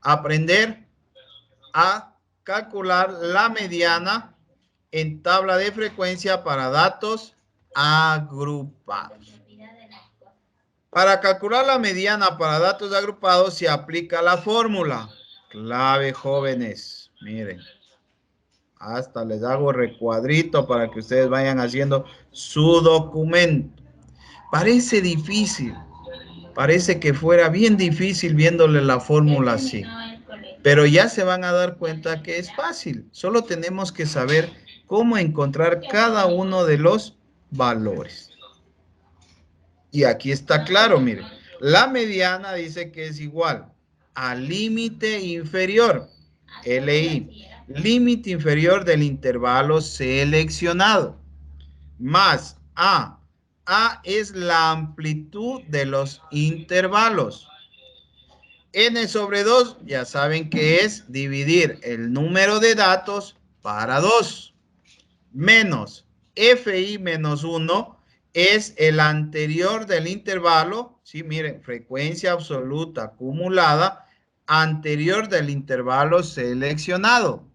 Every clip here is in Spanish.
aprender a calcular la mediana en tabla de frecuencia para datos agrupados. Para calcular la mediana para datos agrupados se aplica la fórmula. Clave, jóvenes. Miren. Hasta les hago recuadrito para que ustedes vayan haciendo su documento. Parece difícil. Parece que fuera bien difícil viéndole la fórmula así. Pero ya se van a dar cuenta que es fácil. Solo tenemos que saber cómo encontrar cada uno de los valores. Y aquí está claro, miren. La mediana dice que es igual al límite inferior, LI, límite inferior del intervalo seleccionado, más A. A es la amplitud de los intervalos. N sobre 2, ya saben que es dividir el número de datos para 2, menos FI menos 1 es el anterior del intervalo, sí, miren, frecuencia absoluta acumulada anterior del intervalo seleccionado.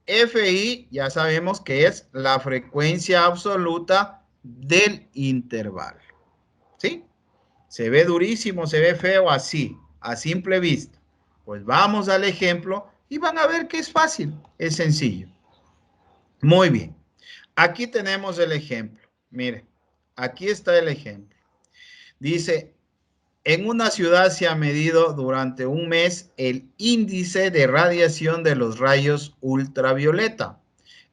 FI ya sabemos que es la frecuencia absoluta del intervalo, ¿sí? Se ve durísimo, se ve feo así, a simple vista. Pues vamos al ejemplo y van a ver que es fácil, es sencillo. Muy bien. Aquí tenemos el ejemplo. Mire, aquí está el ejemplo. Dice, en una ciudad se ha medido durante un mes el índice de radiación de los rayos ultravioleta.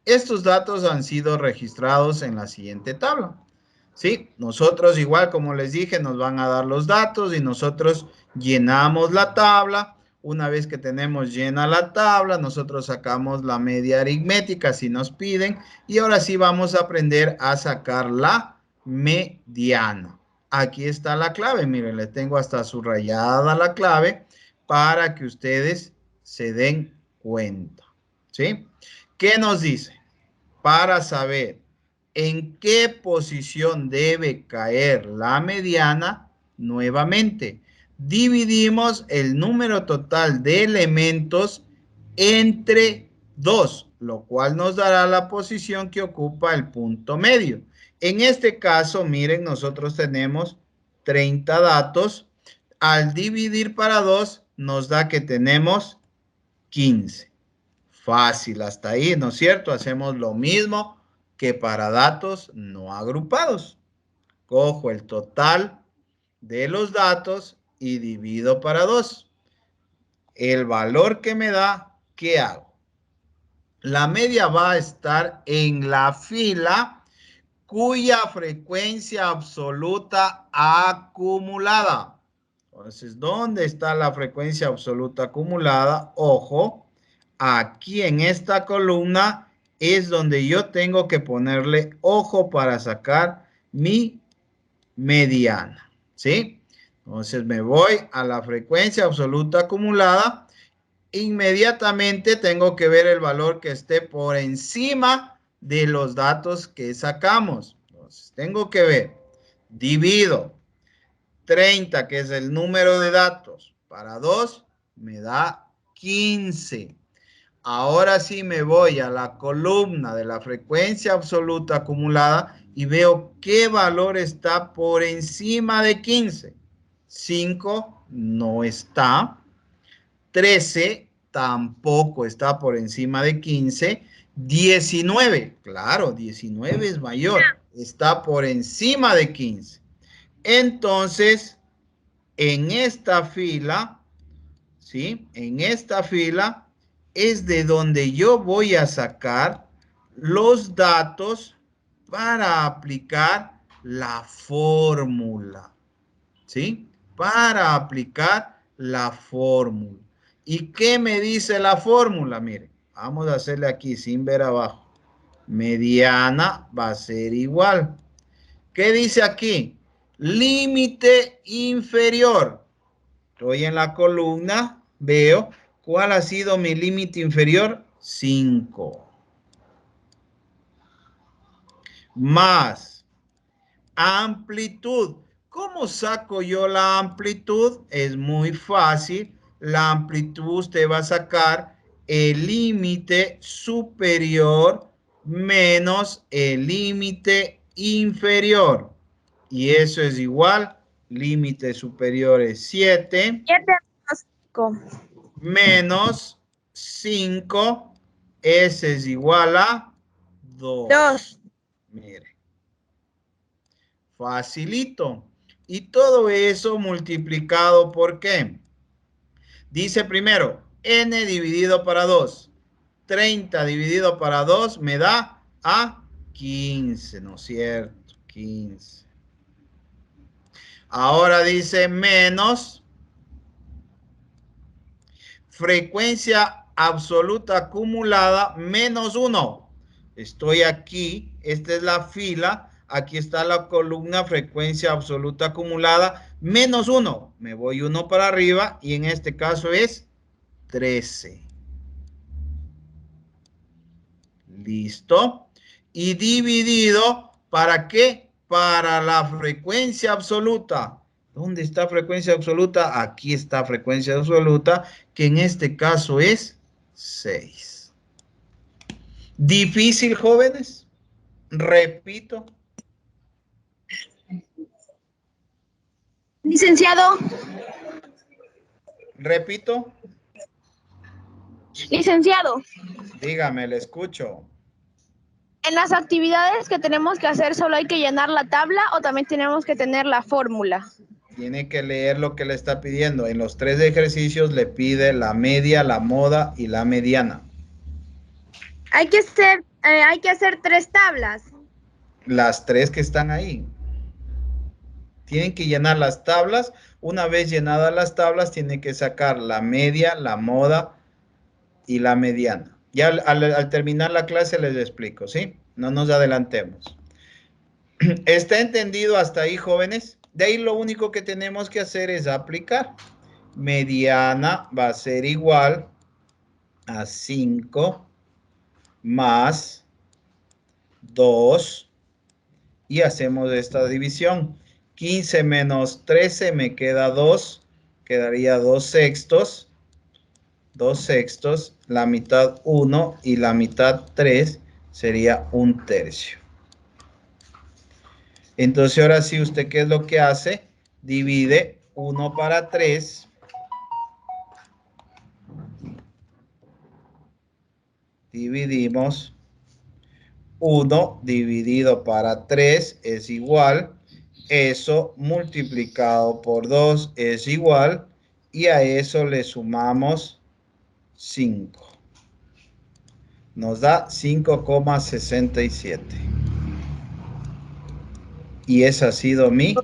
Estos datos han sido registrados en la siguiente tabla. Sí, nosotros igual como les dije, nos van a dar los datos y nosotros llenamos la tabla. Una vez que tenemos llena la tabla, nosotros sacamos la media aritmética si nos piden. Y ahora sí vamos a aprender a sacar la mediana. Aquí está la clave. Miren, le tengo hasta subrayada la clave para que ustedes se den cuenta. ¿Sí? ¿Qué nos dice? Para saber en qué posición debe caer la mediana, nuevamente, dividimos el número total de elementos entre 2, lo cual nos dará la posición que ocupa el punto medio. En este caso, miren, nosotros tenemos 30 datos. Al dividir para 2, nos da que tenemos 15. Fácil hasta ahí, ¿no es cierto? Hacemos lo mismo que para datos no agrupados. Cojo el total de los datos y divido para 2. El valor que me da, ¿qué hago? La media va a estar en la fila cuya frecuencia absoluta acumulada. Entonces, ¿dónde está la frecuencia absoluta acumulada? Ojo, aquí en esta columna es donde yo tengo que ponerle ojo para sacar mi mediana, ¿sí? Entonces me voy a la frecuencia absoluta acumulada. Inmediatamente tengo que ver el valor que esté por encima de los datos que sacamos. Entonces tengo que ver, divido 30, que es el número de datos, para 2, me da 15. Ahora sí me voy a la columna de la frecuencia absoluta acumulada y veo qué valor está por encima de 15. 5 no está. 13 tampoco está por encima de 15. 19, claro, 19 es mayor, está por encima de 15. Entonces, en esta fila, ¿sí? En esta fila es de donde yo voy a sacar los datos para aplicar la fórmula, ¿sí? Para aplicar la fórmula. ¿Y qué me dice la fórmula? Miren, vamos a hacerle aquí sin ver abajo. Mediana va a ser igual. ¿Qué dice aquí? Límite inferior. Estoy en la columna, veo cuál ha sido mi límite inferior. 5. Más amplitud. ¿Cómo saco yo la amplitud? Es muy fácil. la amplitud usted va a sacar el límite superior menos el límite inferior. Y eso es igual, límite superior es 7. 7 menos 5. Menos 5, ese es igual a 2. Mire, facilito. Y todo eso multiplicado por ¿qué? Dice primero, n dividido para 2. 30 dividido para 2 me da a 15, ¿no es cierto? 15. Ahora dice menos frecuencia absoluta acumulada menos 1. Estoy aquí, esta es la fila, aquí está la columna frecuencia absoluta acumulada menos 1. Me voy 1 para arriba y en este caso es 13. ¿Listo? Y dividido, ¿para qué? Para la frecuencia absoluta. ¿Dónde está frecuencia absoluta? Aquí está frecuencia absoluta, que en este caso es 6. ¿Difícil, jóvenes? Repito. Licenciado. Repito. Licenciado. Dígame, le escucho. En las actividades que tenemos que hacer, ¿solo hay que llenar la tabla o también tenemos que tener la fórmula? Tiene que leer lo que le está pidiendo. En los 3 ejercicios le pide la media, la moda y la mediana. Hay que hacer 3 tablas. Las 3 que están ahí. Tienen que llenar las tablas. Una vez llenadas las tablas, tienen que sacar la media, la moda y la mediana. Ya al terminar la clase les explico, ¿sí? No nos adelantemos. ¿Está entendido hasta ahí, jóvenes? De ahí lo único que tenemos que hacer es aplicar. Mediana va a ser igual a 5 más 2 y hacemos esta división. 15 menos 13 me queda 2, quedaría 2 sextos. 2 sextos, la mitad 1 y la mitad 3 sería 1/3. Entonces ahora sí, ¿usted qué es lo que hace? Divide 1 para 3. Dividimos 1 dividido para 3 es igual. Eso multiplicado por 2 es igual. Y a eso le sumamos 5. Nos da 5,67. Y esa ha sido mi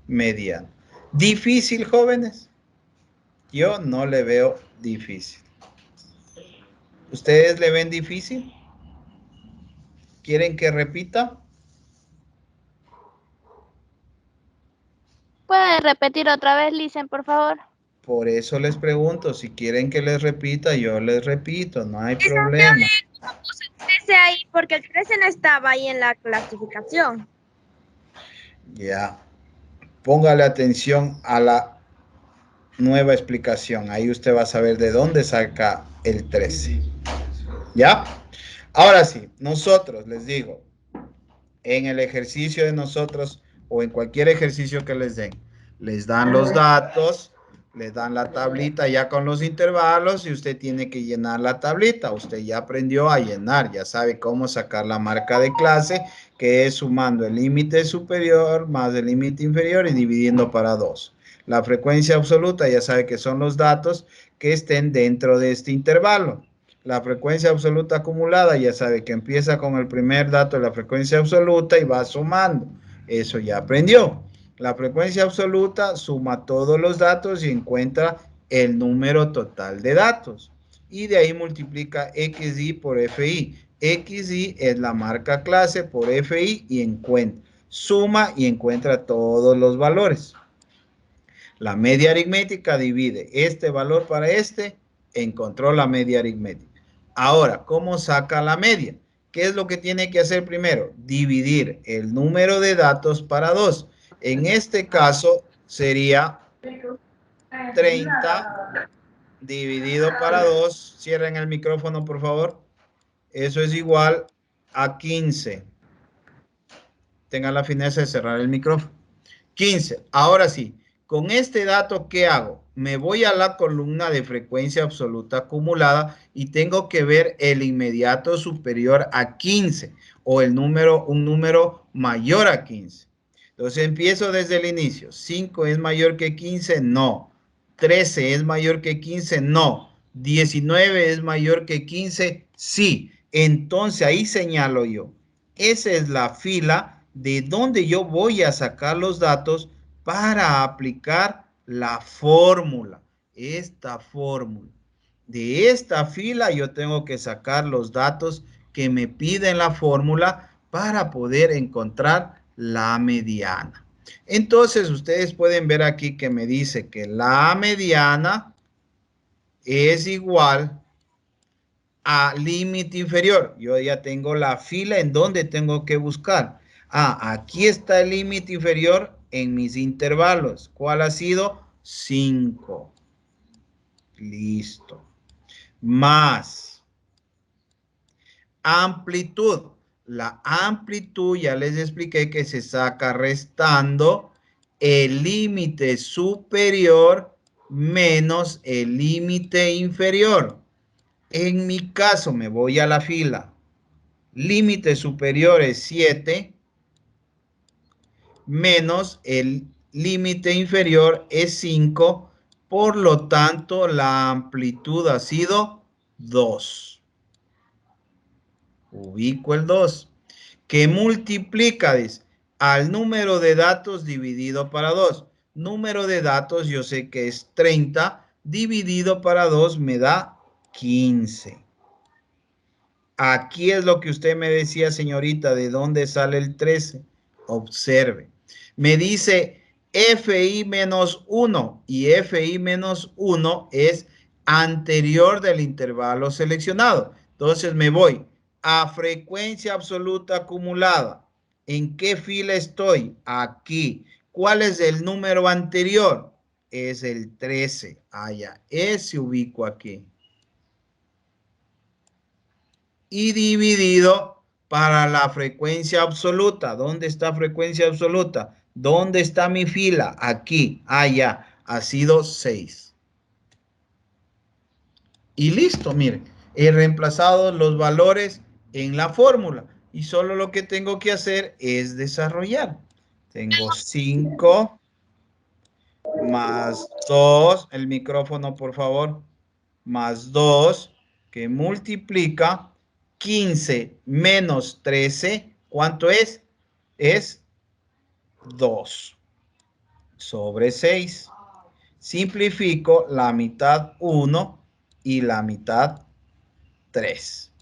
mediana. ¿Difícil, jóvenes? Yo no le veo difícil. ¿Ustedes le ven difícil? ¿Quieren que repita? ¿Puede repetir otra vez, Licen, por favor? Por eso les pregunto, si quieren que les repita, yo les repito, no hay problema. No puse el 13 ahí porque el 13 no estaba ahí en la clasificación. Ya. Póngale atención a la nueva explicación. Ahí usted va a saber de dónde saca el 13. ¿Ya? Ahora sí, nosotros, les digo, en el ejercicio de nosotros o en cualquier ejercicio que les den, les dan los datos, les dan la tablita ya con los intervalos y usted tiene que llenar la tablita. Usted ya aprendió a llenar, ya sabe cómo sacar la marca de clase, que es sumando el límite superior más el límite inferior y dividiendo para 2. La frecuencia absoluta ya sabe que son los datos que estén dentro de este intervalo. La frecuencia absoluta acumulada ya sabe que empieza con el primer dato de la frecuencia absoluta y va sumando. Eso ya aprendió. La frecuencia absoluta suma todos los datos y encuentra el número total de datos. Y de ahí multiplica XI por FI. XI es la marca clase por FI y encuentra. Suma y encuentra todos los valores. La media aritmética divide este valor para este, encontró la media aritmética. Ahora, ¿cómo saca la media? ¿Qué es lo que tiene que hacer primero? Dividir el número de datos para 2. En este caso, sería 30 dividido para 2. Cierren el micrófono, por favor. Eso es igual a 15. Tengan la fineza de cerrar el micrófono. 15. Ahora sí, con este dato, ¿qué hago? Me voy a la columna de frecuencia absoluta acumulada y tengo que ver el inmediato superior a 15 o un número mayor a 15. Entonces empiezo desde el inicio. 5 es mayor que 15, no. 13 es mayor que 15, no. 19 es mayor que 15, sí. Entonces ahí señalo yo. Esa es la fila de donde yo voy a sacar los datos para aplicar la fórmula. Esta fórmula. De esta fila yo tengo que sacar los datos que me piden la fórmula para poder encontrar la mediana. Entonces ustedes pueden ver aquí que me dice que la mediana es igual a límite inferior. Yo ya tengo la fila en donde tengo que buscar. Aquí está el límite inferior en mis intervalos. ¿Cuál ha sido? 5. Listo. Más amplitud. La amplitud ya les expliqué que se saca restando el límite superior menos el límite inferior. En mi caso me voy a la fila. Límite superior es 7 menos el límite inferior es 5. Por lo tanto, la amplitud ha sido 2. Ubico el 2. Que multiplica, dice, al número de datos dividido para 2. Número de datos yo sé que es 30. Dividido para 2 me da 15. Aquí es lo que usted me decía, señorita, ¿de dónde sale el 13? Observe. Me dice FI menos 1 y FI menos 1 es anterior del intervalo seleccionado. Entonces me voy a frecuencia absoluta acumulada. ¿En qué fila estoy? Aquí. ¿Cuál es el número anterior? Es el 13. Ya, ese ubico aquí. Y dividido para la frecuencia absoluta. ¿Dónde está frecuencia absoluta? ¿Dónde está mi fila? Aquí. Ya. Ha sido 6. Y listo, miren. He reemplazado los valores en la fórmula. Y solo lo que tengo que hacer es desarrollar. Tengo 5 más 2. El micrófono, por favor. Más 2 que multiplica 15 menos 13. ¿Cuánto es? Es 2 sobre 6. Simplifico la mitad 1 y la mitad 3.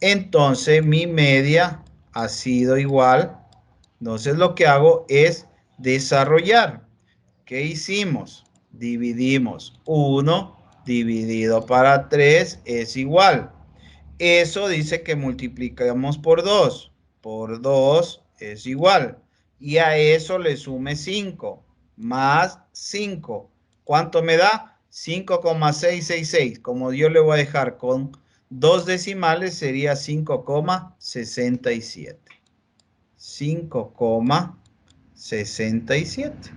Entonces mi media ha sido igual. Entonces lo que hago es desarrollar. ¿Qué hicimos? Dividimos 1 dividido para 3 es igual. Eso dice que multiplicamos por 2. Por 2 es igual. Y a eso le sume 5. Más 5. ¿Cuánto me da? 5,666. Como yo le voy a dejar con 2 decimales, sería 5,67. 5,67.